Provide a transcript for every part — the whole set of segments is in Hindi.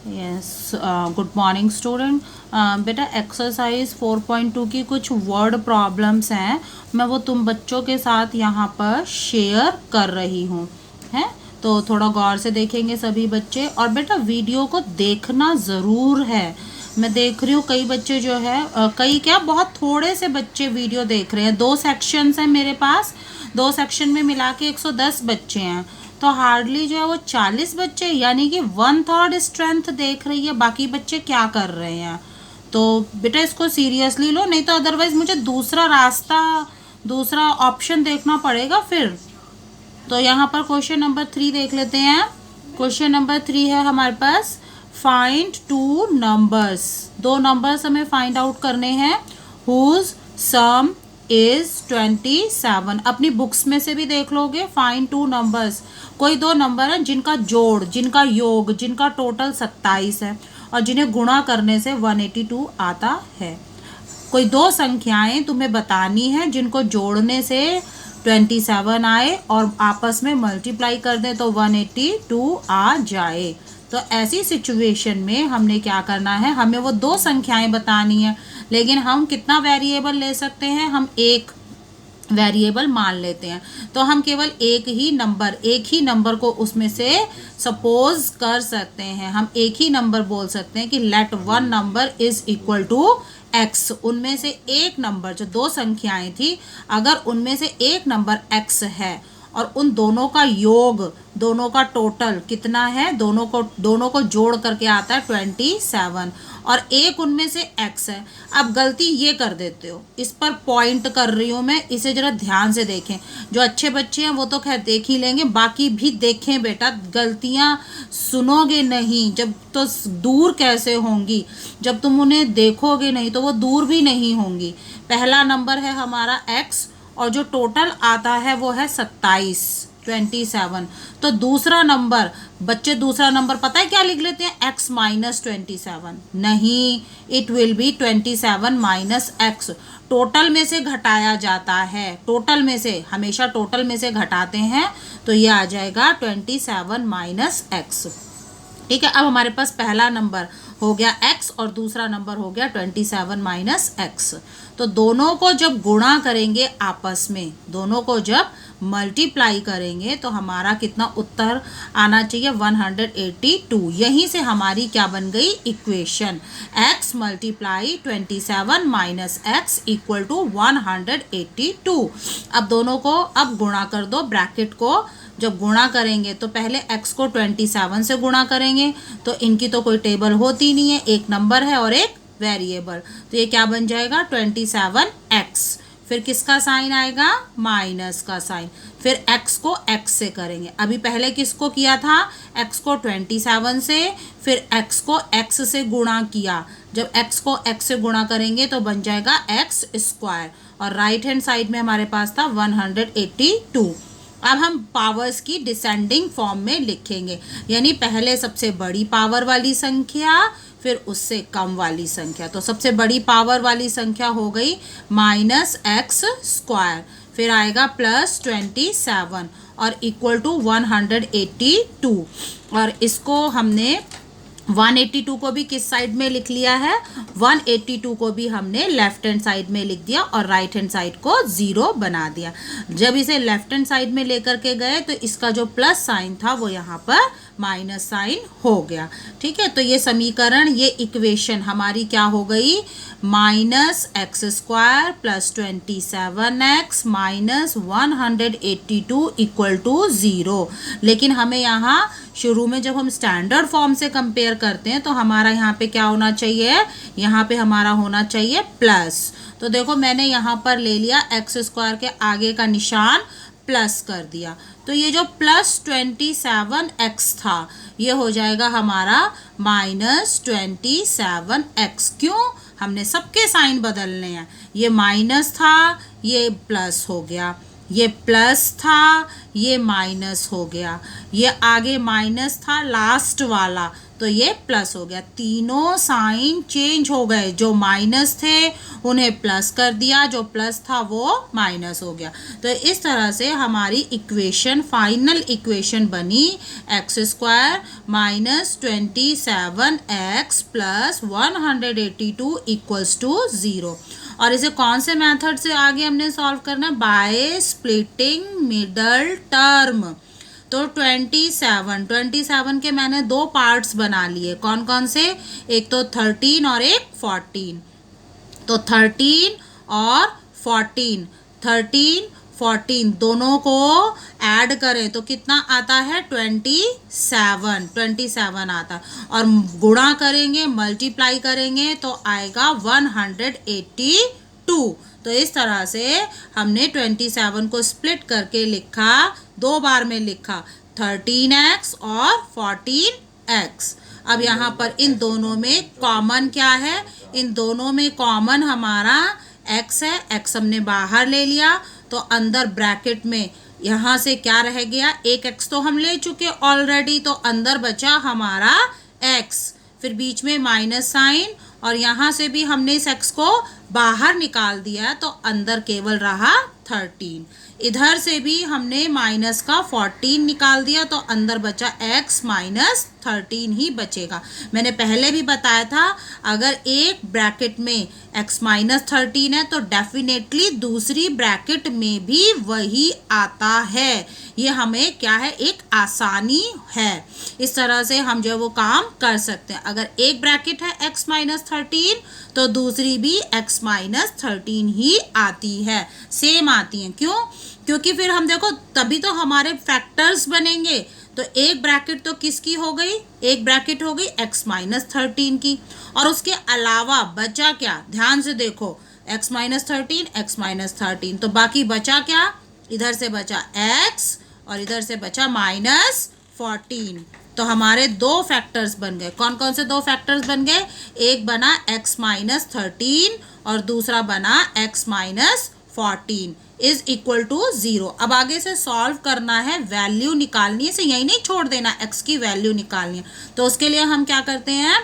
Yes, good morning student. बेटा एक्सरसाइज 4.2 की कुछ वर्ड प्रॉब्लम्स हैं, मैं वो तुम बच्चों के साथ यहाँ पर शेयर कर रही हूँ। हैं तो थोड़ा गौर से देखेंगे सभी बच्चे, और बेटा वीडियो को देखना ज़रूर है। मैं देख रही हूँ कई बच्चे जो है कई क्या बहुत थोड़े से बच्चे वीडियो देख रहे हैं। 2 सेक्शंस हैं मेरे पास, 2 सेक्शन में मिला के 110 बच्चे हैं, तो हार्डली जो है वो 40 बच्चे यानी कि 1/3 स्ट्रेंथ देख रही है। बाकी बच्चे क्या कर रहे हैं? तो बेटा इसको सीरियसली लो, नहीं तो अदरवाइज मुझे दूसरा रास्ता, दूसरा ऑप्शन देखना पड़ेगा फिर। तो यहाँ पर क्वेश्चन नंबर 3 देख लेते हैं। क्वेश्चन नंबर 3 है हमारे पास, फाइंड 2 नंबर्स। 2 नंबर्स हमें फाइंड आउट करने हैं। Whose sum is 27। अपनी बुक्स में से भी देख लोगे, फाइंड 2 नंबर्स। कोई 2 नंबर है जिनका जोड़, जिनका योग, जिनका टोटल 27 है और जिन्हें गुणा करने से 182 आता है। कोई 2 संख्याएं तुम्हें बतानी है जिनको जोड़ने से 27 आए और आपस में मल्टीप्लाई कर दें तो 182 आ जाए। तो ऐसी सिचुएशन में हमने क्या करना है, हमें वो 2 संख्याएं बतानी है, लेकिन हम कितना वेरिएबल ले सकते हैं? हम एक वेरिएबल मान लेते हैं। तो हम केवल एक ही नंबर को उसमें से सपोज कर सकते हैं। हम एक ही नंबर बोल सकते हैं कि let 1 number is equal to x। उनमें से एक नंबर, जो 2 संख्याएं थी, अगर उनमें से एक नंबर x है और उन दोनों का योग, दोनों का टोटल कितना है, दोनों को जोड़ करके आता है 27, और एक उनमें से x है। अब गलती ये कर देते हो, इस पर पॉइंट कर रही हूँ मैं, इसे जरा ध्यान से देखें। जो अच्छे बच्चे हैं वो तो खैर देख ही लेंगे, बाकी भी देखें बेटा। गलतियाँ सुनोगे नहीं जब तो दूर कैसे होंगी? जब तुम उन्हें देखोगे नहीं तो वो दूर भी नहीं होंगी। पहला नंबर है हमारा x और जो टोटल आता है वो है 27। तो दूसरा नंबर, बच्चे दूसरा नंबर पता है क्या लिख लेते हैं? x minus 27। नहीं, it will be 27 minus x। Total में से घटाया जाता है, टोटल में से, हमेशा टोटल में से घटाते हैं, तो ये आ जाएगा 27 माइनस x। ठीक है, अब हमारे पास पहला नंबर हो गया x और दूसरा नंबर हो गया 27 माइनस x। तो दोनों को जब गुणा करेंगे आपस में, दोनों को जब मल्टीप्लाई करेंगे तो हमारा कितना उत्तर आना चाहिए? 182। यहीं से हमारी क्या बन गई equation? x multiply 27 minus x equal to 182। अब दोनों को अब गुणा कर दो, ब्रैकेट को जब गुणा करेंगे तो पहले x को 27 से गुणा करेंगे, तो इनकी तो कोई टेबल होती नहीं है, एक नंबर है और एक वेरिएबल, तो ये क्या बन जाएगा? 27x। फिर किसका साइन आएगा? माइनस का साइन। फिर x को x से करेंगे। अभी पहले किसको किया था? x को 27 से, फिर x को x से गुणा किया। जब x को x से गुणा करेंगे तो बन जाएगा x स्क्वायर, और राइट हैंड साइड में हमारे पास था 182। अब हम पावर्स की डिसेंडिंग फॉर्म में लिखेंगे, यानी पहले सबसे बड़ी पावर वाली संख्या, फिर उससे कम वाली संख्या। तो सबसे बड़ी पावर वाली संख्या हो गई माइनस एक्स स्क्वायर, फिर आएगा प्लस 27 और इक्वल टू 182। और इसको हमने 182 को भी किस साइड में लिख लिया है? 182 को भी हमने लेफ्ट हैंड साइड में लिख दिया और राइट हैंड साइड को 0 बना दिया। जब इसे लेफ्ट हैंड साइड में लेकर के गए तो इसका जो प्लस साइन था वो यहाँ पर माइनस साइन हो गया। ठीक है, तो ये समीकरण, ये इक्वेशन हमारी क्या हो गई? Minus x square plus 27x minus 182 equal to 0। लेकिन हमें यहाँ शुरू में जब हम स्टैंडर्ड फॉर्म से कंपेयर करते हैं तो हमारा यहाँ पे क्या होना चाहिए? यहाँ पे हमारा होना चाहिए प्लस। तो देखो मैंने यहाँ पर ले लिया एक्स स्क्वायर के आगे का निशान प्लस कर दिया, तो ये जो प्लस 27x था ये हो जाएगा हमारा माइनस 27x। क्यों? हमने सबके साइन बदलने हैं। ये माइनस था, ये प्लस हो गया, ये प्लस था, ये माइनस हो गया, ये आगे माइनस था लास्ट वाला, तो ये प्लस हो गया। तीनों साइन चेंज हो गए, जो माइनस थे उन्हें प्लस कर दिया, जो प्लस था वो माइनस हो गया। तो इस तरह से हमारी इक्वेशन, फाइनल इक्वेशन बनी x square minus 27x plus 182 equals to 0। और इसे कौन से मेथड से आगे हमने सॉल्व करना है? By splitting middle term. तो 27 के मैंने दो पार्ट्स बना लिए। कौन कौन से? एक तो 13 और एक 14। तो 13 और 14, 13 14 दोनों को ऐड करें तो कितना आता है? 27 आता है। और गुणा करेंगे, मल्टीप्लाई करेंगे तो आएगा 182। तो इस तरह से हमने 27 को स्प्लिट करके लिखा, दो बार में लिखा, 13x और 14x। अब यहाँ पर इन दोनों में कॉमन क्या है? इन दोनों में कॉमन हमारा x है। x हमने बाहर ले लिया तो अंदर ब्रैकेट में यहाँ से क्या रह गया? एक x तो हम ले चुके ऑलरेडी, तो अंदर बचा हमारा x, फिर बीच में माइनस साइन, और यहाँ से भी हमने इस x को बाहर निकाल दिया तो अंदर केवल रहा 13। इधर से भी हमने माइनस का 14 निकाल दिया तो अंदर बचा x माइनस 13 ही बचेगा। मैंने पहले भी बताया था, अगर एक ब्रैकेट में x माइनस 13 है तो डेफिनेटली दूसरी ब्रैकेट में भी वही आता है। ये हमें क्या है? एक आसानी है। इस तरह से हम जो वो काम कर सकते हैं। अगर एक ब्रैकेट है x माइनस 13 तो दूसरी भी x माइनस 13 ही आती है, सेम आती हैं। क्यों? क्योंकि फिर हम देखो तभी तो हमारे फैक्टर्स बनेंगे। तो एक ब्रैकेट तो किसकी हो गई? एक ब्रैकेट हो गई x माइनस 13 की, और उसके अलावा बचा क्या? ध्यान से देखो, x माइनस 13, x माइनस 13, तो बाकी बचा क्या? इधर से बचा x और इधर से बचा माइनस 14। तो हमारे दो फैक्टर्स बन गए। कौन कौन से दो फैक्टर्स बन गए? एक बना x माइनस 13 और दूसरा बना x minus 14 is equal to 0। अब आगे से सॉल्व करना है, वैल्यू निकालनी है, इसे यही नहीं छोड़ देना, x की वैल्यू निकालनी है। तो उसके लिए हम क्या करते हैं?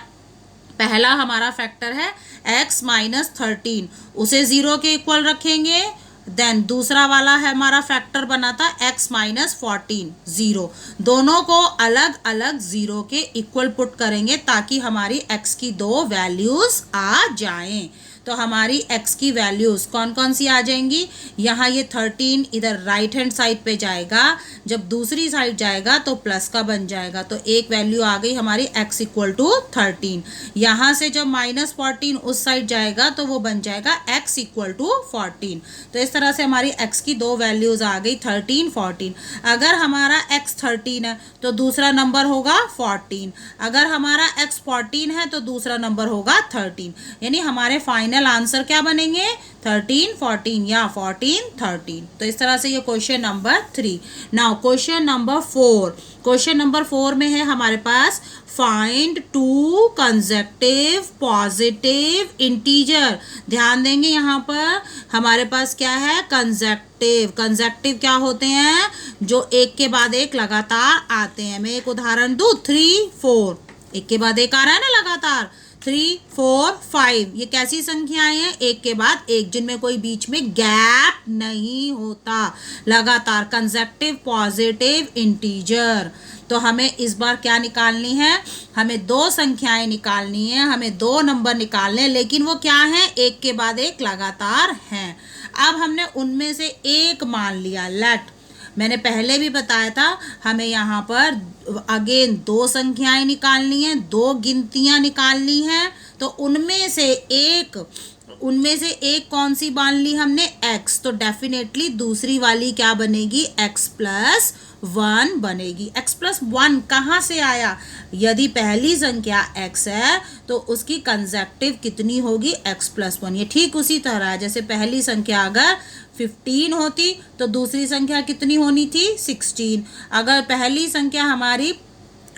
पहला हमारा फैक्टर है x माइनस 13, उसे 0 के इक्वल रखेंगे। देन दूसरा वाला है हमारा फैक्टर बना था x माइनस 14, 0। दोनों को अलग अलग 0 के इक्वल पुट करेंगे ताकि हमारी x की दो वैल्यूज आ जाएं। तो हमारी x की वैल्यूज कौन कौन सी आ जाएंगी? यहाँ ये 13 इधर राइट हैंड साइड पे जाएगा, जब दूसरी साइड जाएगा तो प्लस का बन जाएगा। तो एक वैल्यू आ गई हमारी x इक्वल टू 13। यहाँ से जब माइनस 14 उस साइड जाएगा तो वो बन जाएगा x इक्वल टू 14। तो इस तरह से हमारी x की दो वैल्यूज आ गई, 13 14। अगर हमारा x 13 है तो दूसरा नंबर होगा 14। अगर हमारा x 14 है तो दूसरा नंबर होगा 13। यानी हमारे फाइनल आंसर क्या बनेंगे? 13 14 या 14 13। तो इस तरह से ये question number 3। Now question number 4। Question number 4 में है हमारे पास find two consecutive positive integer. ध्यान देंगे यहाँ पर हमारे पास क्या है? कंसेक्यूटिव। कंसेक्यूटिव क्या होते हैं? जो एक के बाद एक लगातार आते हैं। मैं एक उदाहरण दूं, 3 4, एक के बाद एक आ रहा है ना लगातार, 3 4 5, ये कैसी संख्याएं हैं? एक के बाद एक, जिनमें कोई बीच में गैप नहीं होता, लगातार कंसेक्यूटिव पॉजिटिव इंटीजर। तो हमें इस बार क्या निकालनी है? हमें दो संख्याएं निकालनी है, हमें दो नंबर निकालने हैं, लेकिन वो क्या है? एक के बाद एक लगातार हैं। अब हमने उनमें से एक मान लिया, लेट। मैंने पहले भी बताया था हमें यहाँ पर अगेन दो संख्याएं निकालनी है, दो गिनतियां निकालनी हैं। तो उनमें से एक कौन सी मान ली हमने? x। तो डेफिनेटली दूसरी वाली क्या बनेगी? x प्लस 1 बनेगी। x प्लस 1 कहाँ से आया? यदि पहली संख्या x है तो उसकी कंसेक्यूटिव कितनी होगी? x plus 1। ये ठीक उसी तरह है जैसे पहली संख्या अगर 15 होती तो दूसरी संख्या कितनी होनी थी? 16। अगर पहली संख्या हमारी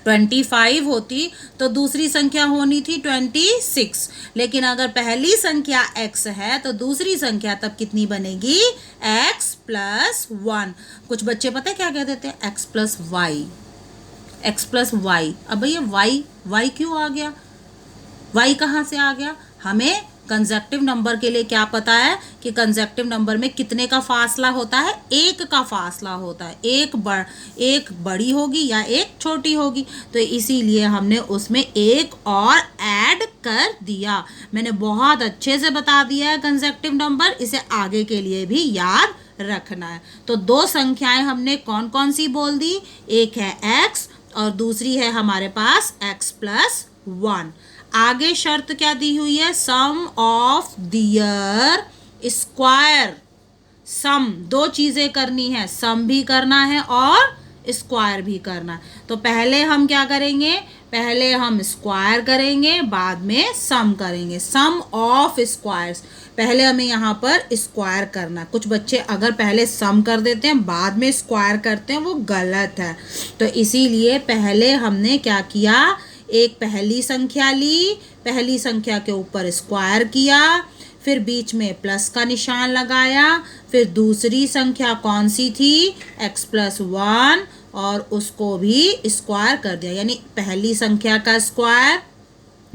25 होती तो दूसरी संख्या होनी थी 26। लेकिन अगर पहली संख्या x है तो दूसरी संख्या तब कितनी बनेगी? x plus 1। कुछ बच्चे पता है क्या कह देते हैं? x plus y। X plus y. अब भैया वाई क्यों आ गया, वाई कहाँ से आ गया? हमें कंसेक्टिव नंबर के लिए क्या पता है कि कंसेक्टिव नंबर में कितने का फासला होता है? एक का फासला होता है, एक बड़ी होगी या एक छोटी होगी, तो इसीलिए हमने उसमें एक और ऐड कर दिया। मैंने बहुत अच्छे से बता दिया है कंसेक्टिव नंबर, इसे आगे के लिए भी याद रखना है। तो दो संख्याएं हमने कौन कौन सी बोल दी? एक है x और दूसरी है हमारे पास x प्लस 1। आगे शर्त क्या दी हुई है? सम ऑफ दियर स्क्वायर। सम दो चीजें करनी है, सम भी करना है और स्क्वायर भी करना है। तो पहले हम क्या करेंगे? पहले हम स्क्वायर करेंगे, बाद में सम करेंगे। सम ऑफ स्क्वायर्स, पहले हमें यहाँ पर स्क्वायर करना। कुछ बच्चे अगर पहले सम कर देते हैं बाद में स्क्वायर करते हैं, वो गलत है। तो इसीलिए पहले हमने क्या किया? एक पहली संख्या ली, पहली संख्या के ऊपर स्क्वायर किया, फिर बीच में प्लस का निशान लगाया, फिर दूसरी संख्या कौन सी थी? x प्लस 1, और उसको भी स्क्वायर कर दिया। यानी पहली संख्या का स्क्वायर,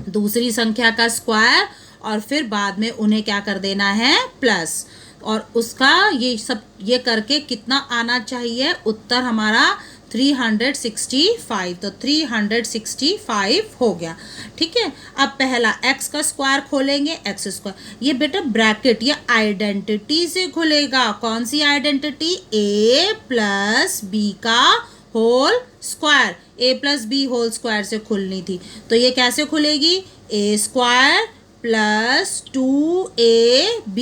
दूसरी संख्या का स्क्वायर, और फिर बाद में उन्हें क्या कर देना है? प्लस। और उसका ये करके कितना आना चाहिए? उत्तर हमारा 365। तो 365 हो गया। ठीक है, अब पहला x का स्क्वायर खोलेंगे, x स्क्वायर। ये बेटा ब्रैकेट, ये आइडेंटिटी से खुलेगा। कौन सी आइडेंटिटी? a प्लस बी का whole square. a plus b whole square से खुलनी थी, तो ये कैसे खुलेगी? a square plus 2ab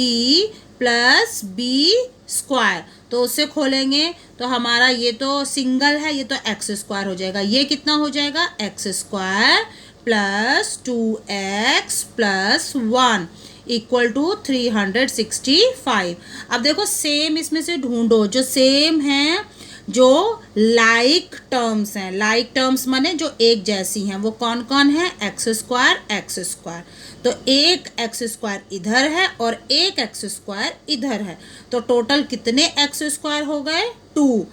plus b square. तो उससे खोलेंगे तो हमारा ये तो सिंगल है, ये तो एक्स स्क्वायर हो जाएगा। ये कितना हो जाएगा? X square plus 2x plus 1 equal to 365। अब देखो सेम इसमें से ढूंढो जो सेम है, जो लाइक टर्म्स हैं। लाइक टर्म्स माने जो एक जैसी हैं, वो कौन कौन है? X square. तो एक एक्स स्क्वायर इधर है और एक एक्स स्क्वायर इधर है, तो टोटल कितने एक्स स्क्वायर हो गए? 2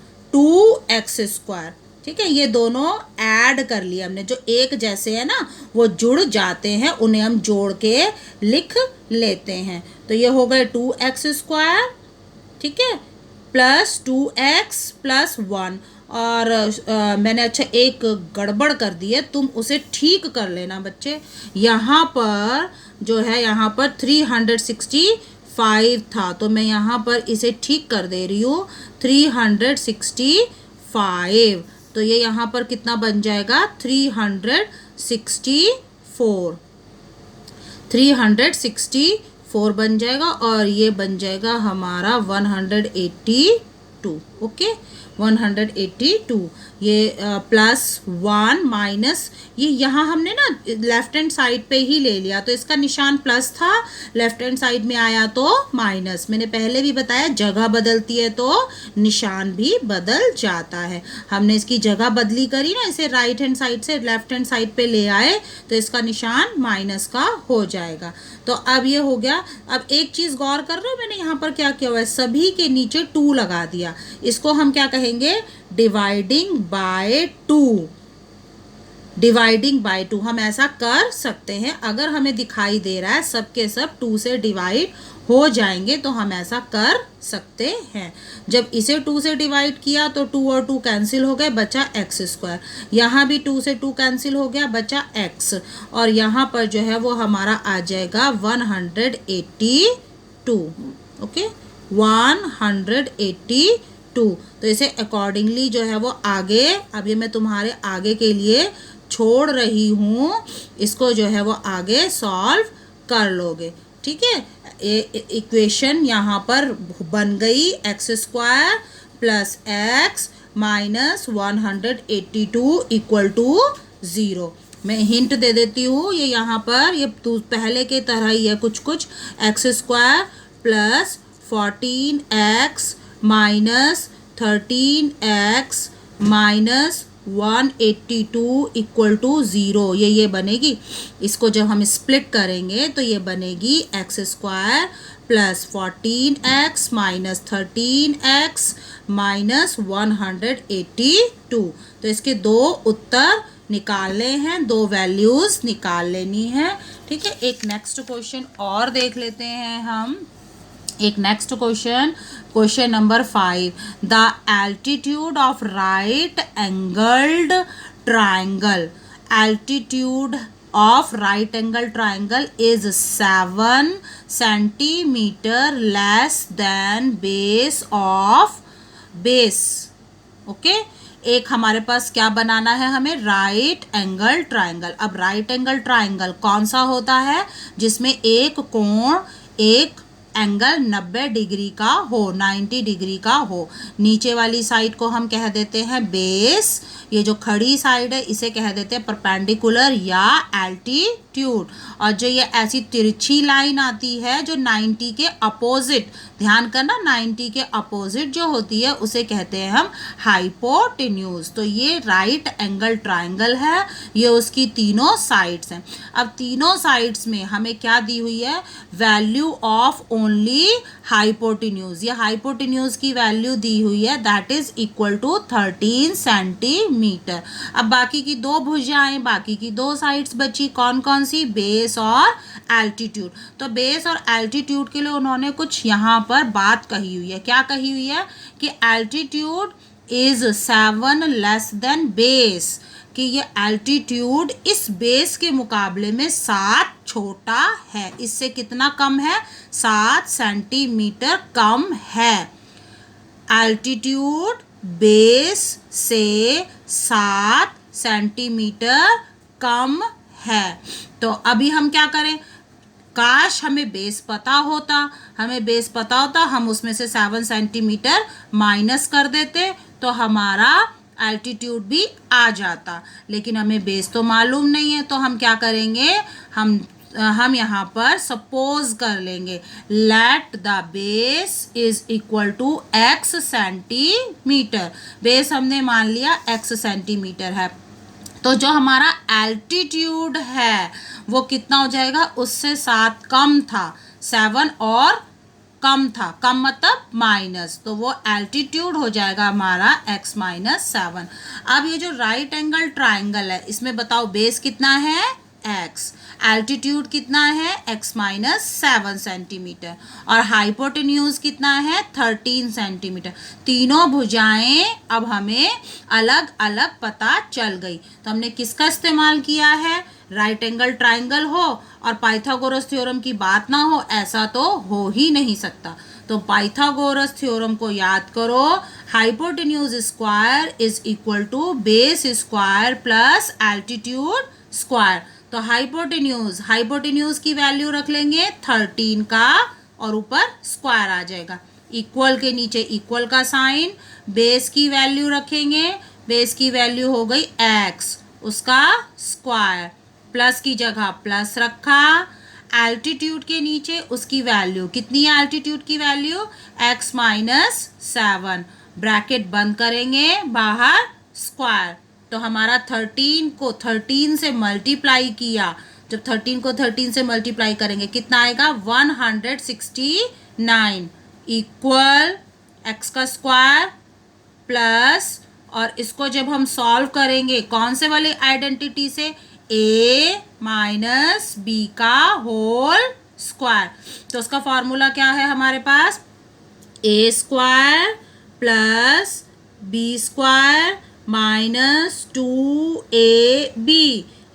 एक्स स्क्वायर। ठीक है, ये दोनों ऐड कर लिए हमने। जो एक जैसे है ना, वो जुड़ जाते हैं, उन्हें हम जोड़ के लिख लेते हैं। तो ये हो गए 2 एक्स स्क्वायर, ठीक है, प्लस 2x प्लस 1। और मैंने अच्छा एक गड़बड़ कर दी है, तुम उसे ठीक कर लेना बच्चे। यहाँ पर जो है, यहाँ पर 365 था, तो मैं यहाँ पर इसे ठीक कर दे रही हूँ 365। तो ये यहाँ पर कितना बन जाएगा? 364 बन जाएगा, और ये बन जाएगा हमारा 182। ओके, 182। ये प्लस 1 माइनस, ये यहाँ हमने ना लेफ्ट हैंड साइड पे ही ले लिया, तो इसका निशान प्लस था, लेफ्ट हैंड साइड में आया तो माइनस। मैंने पहले भी बताया जगह बदलती है तो निशान भी बदल जाता है। हमने इसकी जगह बदली करी ना, इसे राइट हैंड साइड से लेफ्ट हैंड साइड पे ले आए, तो इसका निशान माइनस का हो जाएगा। तो अब ये हो गया। अब एक चीज़ गौर कर रहे हो, मैंने यहाँ पर क्या किया हुआ है? सभी के नीचे 2 लगा दिया। इसको हम क्या कहेंगे? Dividing by 2। डिवाइडिंग बाय 2 हम ऐसा कर सकते हैं। अगर हमें दिखाई दे रहा है सब के सब 2 से डिवाइड हो जाएंगे, तो हम ऐसा कर सकते हैं। जब इसे 2 से डिवाइड किया तो 2 और 2 कैंसिल हो गए, बचा एक्स स्क्वायर। यहाँ भी 2 से 2 कैंसिल हो गया, बचा एक्स। और यहाँ पर जो है वो हमारा आ जाएगा 182। ओके, 182। तो इसे अकॉर्डिंगली जो है वो आगे, अभी मैं तुम्हारे आगे के लिए छोड़ रही हूँ, इसको जो है वो आगे सॉल्व कर लोगे। ठीक है, इक्वेशन यहाँ पर बन गई x square plus x minus 182 equal to 0। मैं हिंट दे देती हूँ, ये यहाँ पर ये पहले के तरह ही है कुछ x square plus 14x minus 13x minus 182 equal to 0, ये बनेगी। इसको जब हम स्प्लिट करेंगे तो ये बनेगी x square plus 14x minus 13x minus 182। तो इसके दो उत्तर निकालने हैं, दो वैल्यूज निकाल लेनी है। ठीक है, एक नेक्स्ट क्वेश्चन और देख लेते हैं हम। एक next question, question number 5, the altitude of right angled triangle, altitude of right angle triangle is 7 centimetre less than base of base. Okay, एक हमारे पास क्या बनाना है, हमें राइट एंगल ट्राइंगल। अब राइट एंगल ट्राइंगल कौन सा होता है, जिसमें एक कोण, एक एंगल 90 डिग्री का हो, 90 डिग्री का हो। नीचे वाली साइड को हम कह देते हैं बेस, ये जो खड़ी साइड है इसे कह देते हैं परपेंडिकुलर या एल्टीट्यूड। और जो ये ऐसी तिरछी लाइन आती है जो 90 के अपोजिट, ध्यान करना 90 के अपोजिट जो होती है उसे कहते हैं हम हाइपोटेन्यूज। तो ये राइट एंगल ट्राइंगल है, ये उसकी तीनों साइड्स हैं। अब तीनों साइड्स में हमें क्या दी हुई है, वैल्यू ऑफ ओनली हाइपोटेन्यूज। ये हाइपोटेन्यूज की वैल्यू दी हुई है, that is equal to 13 centimetre. अब बाकी की दो भुजाएं, बाकी की दो साइड्स बची, कौन कौन सी, बेस और एल्टीट्यूड। तो बेस और एल्टीट्यूड के लिए उन्होंने कुछ यहाँ पर बात कही हुई है। क्या कही हुई है कि altitude is 7 less than base, कि ये एल्टीट्यूड इस बेस के मुकाबले में 7 छोटा है। इससे कितना कम है, 7 सेंटीमीटर कम है। एल्टीट्यूड बेस से 7 सेंटीमीटर कम है। तो अभी हम क्या करें, काश हमें बेस पता होता, हम उसमें से 7 सेंटीमीटर माइनस कर देते तो हमारा एल्टीट्यूड भी आ जाता, लेकिन हमें बेस तो मालूम नहीं है। तो हम क्या करेंगे, हम यहाँ पर सपोज कर लेंगे, let the base is equal to x centimetre. Base हमने मान लिया x सेंटीमीटर है, तो जो हमारा एल्टीट्यूड है वो कितना हो जाएगा, उससे 7 कम था, 7 और कम था, कम मतलब माइनस, तो वो एल्टीट्यूड हो जाएगा हमारा x माइनस 7। अब ये जो राइट एंगल ट्राइंगल है इसमें बताओ बेस कितना है, x, एल्टीट्यूड कितना है, x माइनस 7 सेंटीमीटर, और हाइपोटेन्यूज कितना है, 13 सेंटीमीटर। तीनों भुजाएं अब हमें अलग अलग पता चल गई। तो हमने किसका इस्तेमाल किया है, राइट एंगल ट्राइंगल हो और पाइथागोरस थ्योरम की बात ना हो, ऐसा तो हो ही नहीं सकता। तो पाइथागोरस थ्योरम को याद करो, hypotenuse square is equal to base square plus altitude square. तो हाइपोटेन्यूज की वैल्यू रख लेंगे 13 का और ऊपर स्क्वायर आ जाएगा, इक्वल के नीचे इक्वल का साइन। बेस की वैल्यू रखेंगे, बेस की वैल्यू हो गई x, उसका स्क्वायर, प्लस की जगह प्लस रखा। एल्टीट्यूड के नीचे उसकी वैल्यू कितनी है, एल्टीट्यूड की वैल्यू x माइनस 7, ब्रैकेट बंद करेंगे, बाहर स्क्वायर। तो हमारा 13 को 13 से मल्टीप्लाई किया, जब 13 को 13 से मल्टीप्लाई करेंगे कितना आएगा, 169 इक्वल x का स्क्वायर प्लस, और इसको जब हम सॉल्व करेंगे कौन से वाले आइडेंटिटी से, a माइनस बी का होल स्क्वायर। तो उसका फॉर्मूला क्या है हमारे पास, a square plus b square minus 2ab,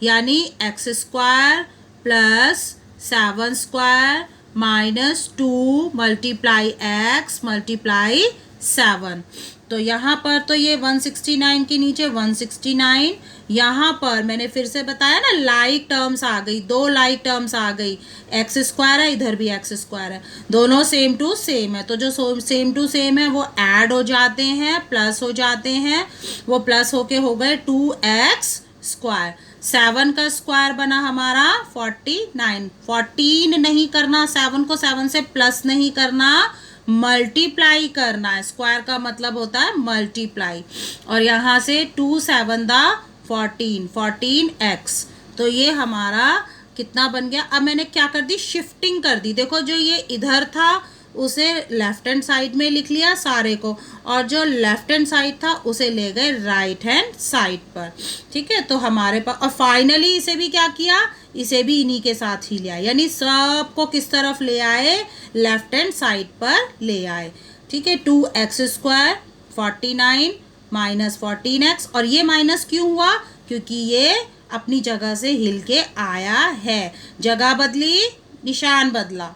यानी x square plus 7 square minus 2 multiply x multiply 7। तो यहाँ पर तो ये 169 के नीचे 169, यहाँ पर मैंने फिर से बताया ना लाइक टर्म्स आ गई, दो लाइक टर्म्स आ गई, एक्स स्क्वायर है, इधर भी एक्स स्क्वायर है, दोनों सेम टू सेम है। तो जो सेम टू सेम है वो ऐड हो जाते हैं, प्लस हो जाते हैं, वो प्लस होके हो गए 2x स्क्वायर। 7 का स्क्वायर बना हमारा 49, 14 नहीं करना, 7 को 7 से प्लस नहीं करना, मल्टीप्लाई करना है। स्क्वायर का मतलब होता है मल्टीप्लाई। और यहाँ से 2 7 दा 14, 14x। तो ये हमारा कितना बन गया। अब मैंने क्या कर दी, शिफ्टिंग कर दी। देखो जो ये इधर था उसे लेफ्ट हैंड साइड में लिख लिया सारे को, और जो लेफ्ट हैंड साइड था उसे ले गए राइट हैंड साइड पर। ठीक है, तो हमारे पास, और फाइनली इसे भी क्या किया, इसे भी इन्हीं के साथ ही ले आए, यानी सबको किस तरफ ले आए, लेफ्ट हैंड साइड पर ले आए। ठीक है, 2x² 49 माइनस 14x। और ये माइनस क्यों हुआ, क्योंकि ये अपनी जगह से हिल के आया है, जगह बदली निशान बदला।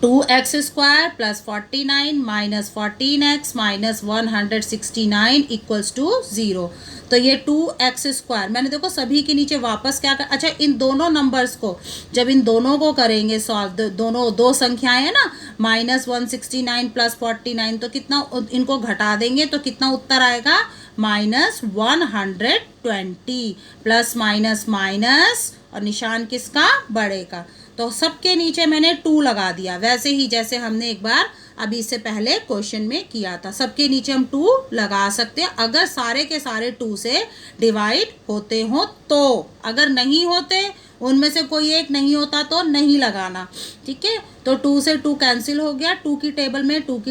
2x² plus 49 minus 14x minus 169 equals to 0। तो ये 2x², मैंने देखो सभी के नीचे वापस क्या कर, अच्छा इन दोनों नंबर्स को जब इन दोनों को करेंगे सॉल्व, दोनों दो संख्याएं हैं ना, माइनस 169 प्लस 49, तो कितना, इनको घटा देंगे तो कितना उत्तर आएगा, माइनस 120। प्लस माइनस माइनस, और निशान किसका, बड़े का। तो सबके नीचे मैंने 2 लगा दिया, वैसे ही जैसे हमने एक बार अभी इससे पहले क्वेश्चन में किया था। सबके नीचे हम 2 लगा सकते हैं अगर सारे के सारे 2 से डिवाइड होते हो तो। अगर नहीं होते, उनमें से कोई एक नहीं होता तो नहीं लगाना। ठीक है, तो 2 से 2 कैंसिल हो गया। 2 की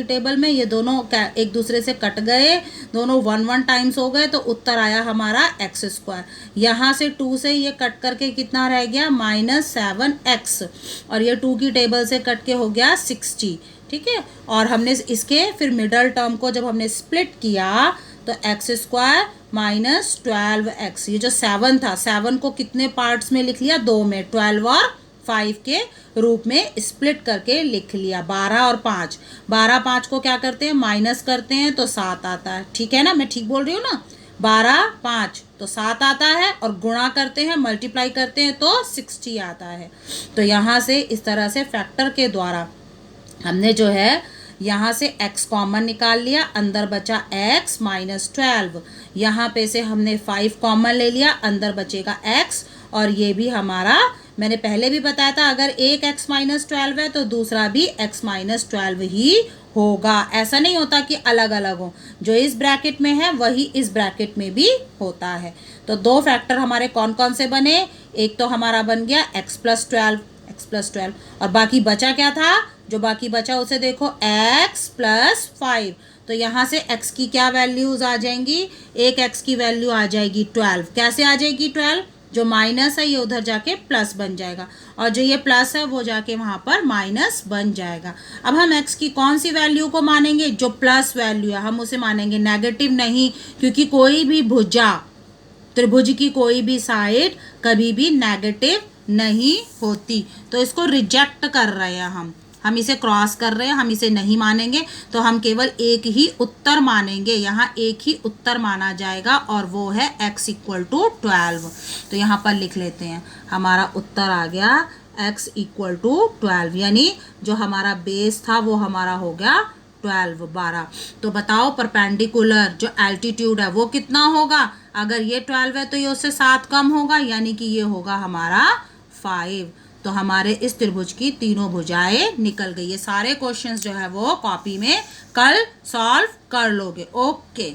टेबल में ये दोनों एक दूसरे से कट गए, दोनों 1 1 टाइम्स हो गए, तो उत्तर आया हमारा x²। यहाँ से 2 से ये कट करके कितना रह गया, -7x। और ये 2 की टेबल से कट के हो गया 60। ठीक है, और हमने इसके फिर मिडल टर्म को जब हमने स्प्लिट किया तो x² माइनस 12x, ये जो 7 था, 7 को कितने पार्ट्स में लिख लिया, 2 में, 12 और 5 के रूप में स्प्लिट करके लिख लिया। 12 और 5, 12 5 को क्या करते हैं, माइनस करते हैं तो 7 आता है। ठीक है ना, मैं ठीक बोल रही हूँ ना, 12 5 तो 7 आता है, और गुणा करते हैं, मल्टीप्लाई करते हैं तो 60 आता है। तो यहाँ से इस तरह से फैक्टर के द्वारा हमने जो है यहाँ से x कॉमन निकाल लिया, अंदर बचा x माइनस 12। यहाँ पे से हमने 5 कॉमन ले लिया, अंदर बचेगा x। और ये भी हमारा, मैंने पहले भी बताया था, अगर एक x माइनस 12 है तो दूसरा भी x माइनस 12 ही होगा। ऐसा नहीं होता कि अलग अलग हो, जो इस ब्रैकेट में है वही इस ब्रैकेट में भी होता है। तो 2 फैक्टर हमारे कौन कौन से बने, एक तो हमारा बन गया x प्लस 12, और बाकी बचा क्या था, जो बाकी बचा उसे देखो, x प्लस 5। तो यहाँ से x की क्या वैल्यूज आ जाएंगी, एक x की वैल्यू आ जाएगी 12। कैसे आ जाएगी 12, जो माइनस है ये उधर जाके प्लस बन जाएगा, और जो ये प्लस है वो जाके वहाँ पर माइनस बन जाएगा। अब हम x की कौन सी वैल्यू को मानेंगे, जो प्लस वैल्यू है हम उसे मानेंगे, नेगेटिव नहीं, क्योंकि कोई भी भुजा, त्रिभुज की कोई भी साइड कभी भी नेगेटिव नहीं होती। तो इसको रिजेक्ट कर रहे हैं हम इसे क्रॉस कर रहे हैं, हम इसे नहीं मानेंगे। तो हम केवल एक ही उत्तर मानेंगे, यहाँ एक ही उत्तर माना जाएगा, और वो है x = 12। तो यहाँ पर लिख लेते हैं, हमारा उत्तर आ गया x = 12, यानी जो हमारा बेस था वो हमारा हो गया 12। तो बताओ परपेंडिकुलर जो एल्टीट्यूड है वो कितना होगा, अगर ये 12 है तो ये उससे 7 कम होगा, यानी कि ये होगा हमारा 5। तो हमारे इस त्रिभुज की तीनों भुजाएं निकल गई। ये सारे क्वेश्चंस जो है वो कॉपी में कल सॉल्व कर लोगे। ओके।